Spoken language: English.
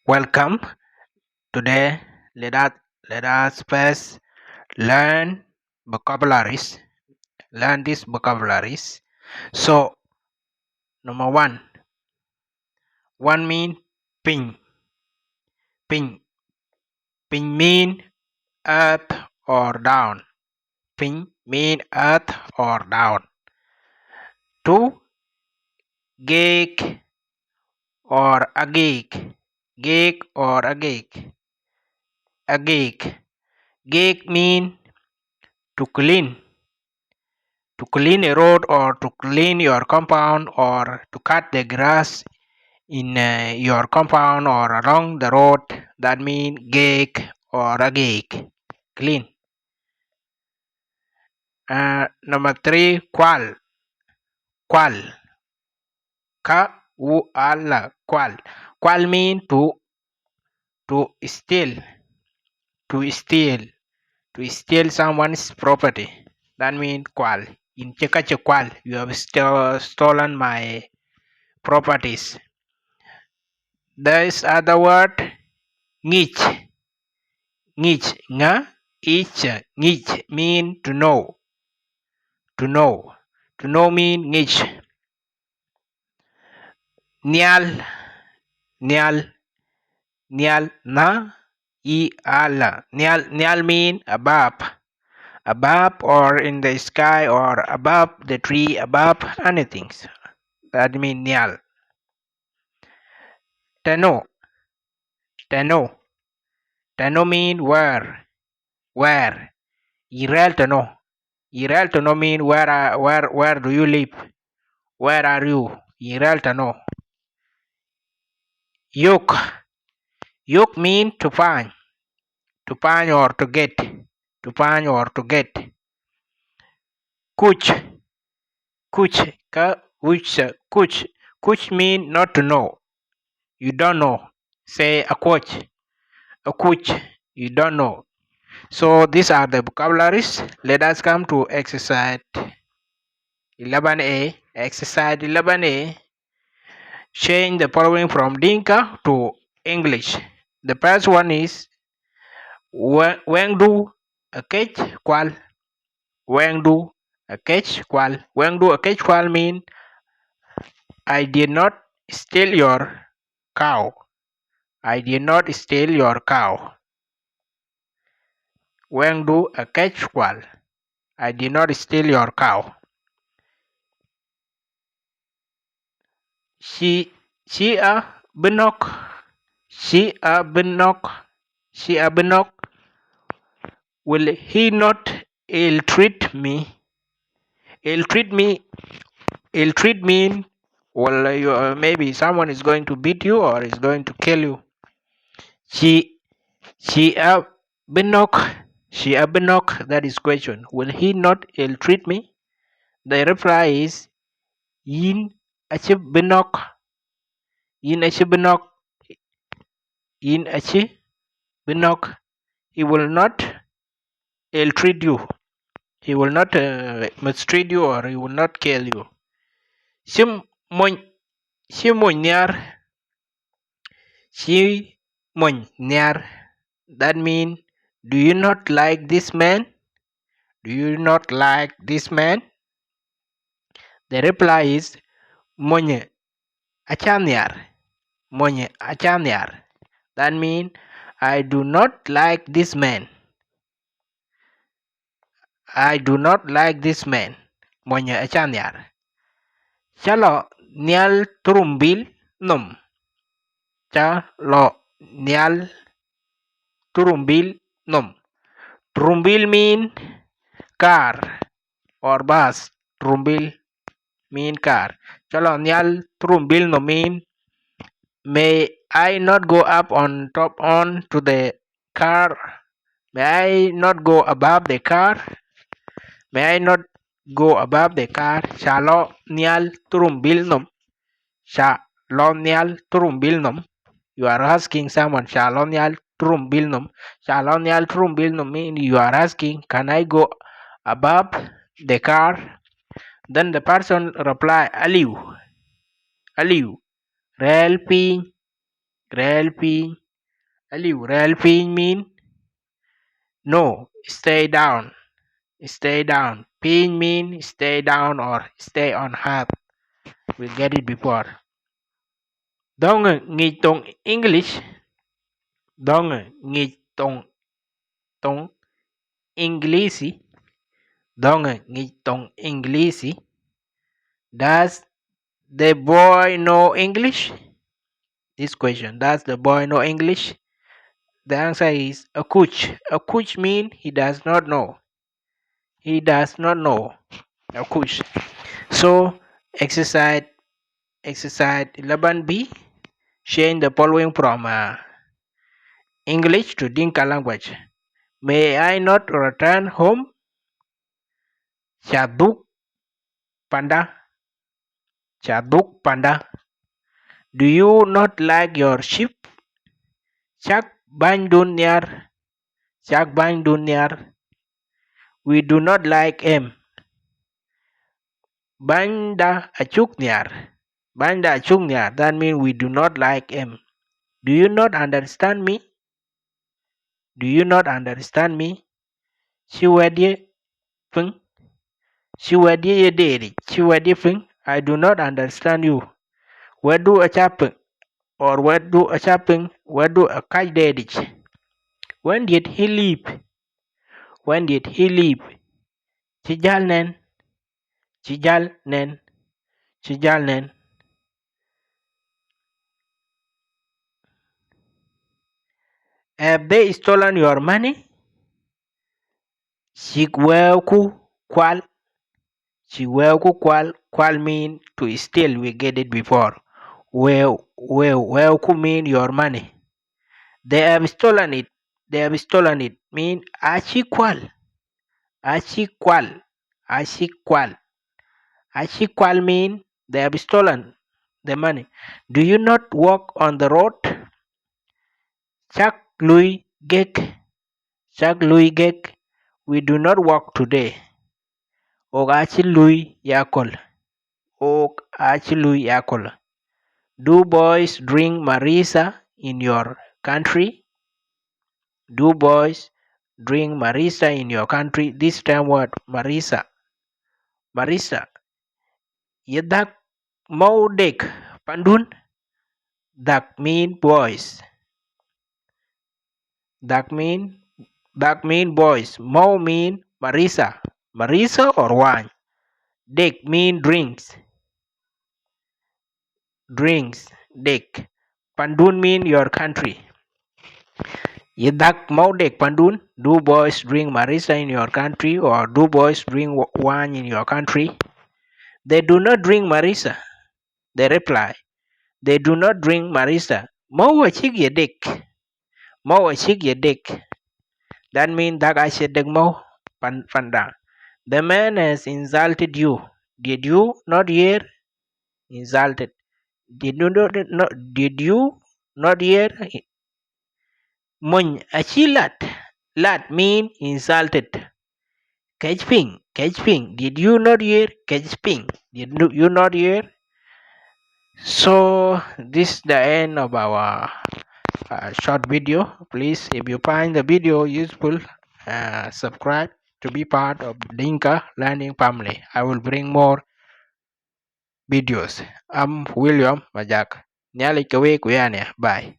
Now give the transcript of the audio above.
Welcome. Today, let us let us first learn vocabularies. Learn these vocabularies. So, number one mean ping. Ping. Ping mean earth or down. Ping mean earth or down. Two, gig or a gig. Gig or a gig. A gig. Gig mean to clean. To clean a road or to clean your compound or to cut the grass in your compound or along the road. That means gig or a gig. Clean. Number three, qual. Qual. Qual. Qual mean to steal. To steal. To steal someone's property. That means qual. In Chekache qual, you have stolen my properties. There is other word, ngich. Ngich. Nga, ich, ngich mean to know. To know. To know mean ngich. Nyal. Nyal. Nyal na I ala. Nyal mean above. Above or in the sky or above the tree, above anything. That mean nyal. Tano. Tano. Tano mean where. Where. Irel tano. Irel tano mean where do you live? Where are you? Irel tano. Yoke. Yoke mean to find. To find or to get. To find or to get. Kuch. Kuch. Kuch. Kuch mean not to know. You don't know. Say a coach. A coach. You don't know. So these are the vocabularies. Let us come to exercise 11A. Exercise 11A. Change the following from Dinka to English. The first one is Wengdu a catch kwal. Wengdu a catch kwal. Wengdu a catch kwal mean I did not steal your cow. I did not steal your cow. Wengdu a catch kwal. I did not steal your cow. She a binok. She a binok. She a binok. Will he not ill-treat me? Ill-treat me. Ill-treat mean well, maybe someone is going to beat you or is going to kill you. She a binok. She a binok. That is question. Will he not ill-treat me? The reply is yin achi binok. Yin achi binok. Yin achi binok. He will not ill-treat you. He will not mistreat you or he will not kill you. Shim mon nyar. Shi mon nyar. That means, do you not like this man? Do you not like this man? The reply is monye achanyar. Monye achanyar. That means, I do not like this man. I do not like this man. Monye achanyar. Chalo nial turumbil num. Chalo nial turumbil num. Turumbil mean car or bus. Turumbil mean car. Chalo nyal turumbil no mean may I not go up on top on to the car. May I not go above the car. May I not go above the car. Chalo nyal turumbil num. Chalo nyal turumbil num. You are asking someone Shalom Yal Trum Bilnum. Shalom Yal Trum Bilnum mean you are asking, can I go above the car? Then the person reply, Aliu. Aliu. Rel Pin Rel piny. Aliu, rel piny mean no, stay down. Stay down. Piny mean stay down or stay on earth. We get it before. Dong nghịch tông English. Dong nghịch tông English. Dong nghịch tông English. Does the boy know English? This question. Does the boy know English? The answer is a coach. A coach means he does not know. He does not know. A coach. So exercise 11B. Change the following from English to Dinka language. May I not return home? Chaduk panda. Chaduk panda. Do you not like your sheep? Chak bany dun nyar. Chak bany dun nyar. We do not like him. Banda achuk nyar. Banda achuk nyar. That means we do not like him. Do you not understand me? Do you not understand me? Chiwedie feng. Chiwedie yederi. Chiwedie feng. I do not understand you. Where do a chapeng? Or where do a chapeng? Where do a kaj dedich? When did he leave? When did he leave? Chijal nen. Chijal nen. Chijal nen. Have they stolen your money? Chigweuku kwal. Chigweuku kwal. Kwal mean to steal. We get it before. Weuku mean your money. They have stolen it. They have stolen it. Mean achikwal. Achikwal. Achikwal. Achikwal mean they have stolen the money. Do you not walk on the road? Chak lui gek. Chak lui gek. We do not walk today. Og achi lui yakol. Og achi lui yakol. Do boys drink marisa in your country? Do boys drink marisa in your country? This time word marisa. Marisa. Yedak mau dek pandun. Dak mean boys. Dak mean boys. Mau mean marisa. Marisa or wine. Dek mean drinks. Drinks. Dek. Pandun mean your country. Yedak mau dek pandun. Do boys drink marisa in your country or do boys drink wine in your country? They do not drink marisa. They reply. They do not drink marisa. Mau achik yedek. Mau achik yedek. That means dak achedek mau pandang. The man has insulted you. Did you not hear? Insulted. Did you not hear? Mun achilat. Lat mean insulted. Catchping. Did you not hear? Catchping. Did you not hear? So this is the end of our short video. Please, if you find the video useful, subscribe to be part of Dinka Learning Family. I will bring more videos. I'm William Majak. Nyali kawe kuyane. Bye.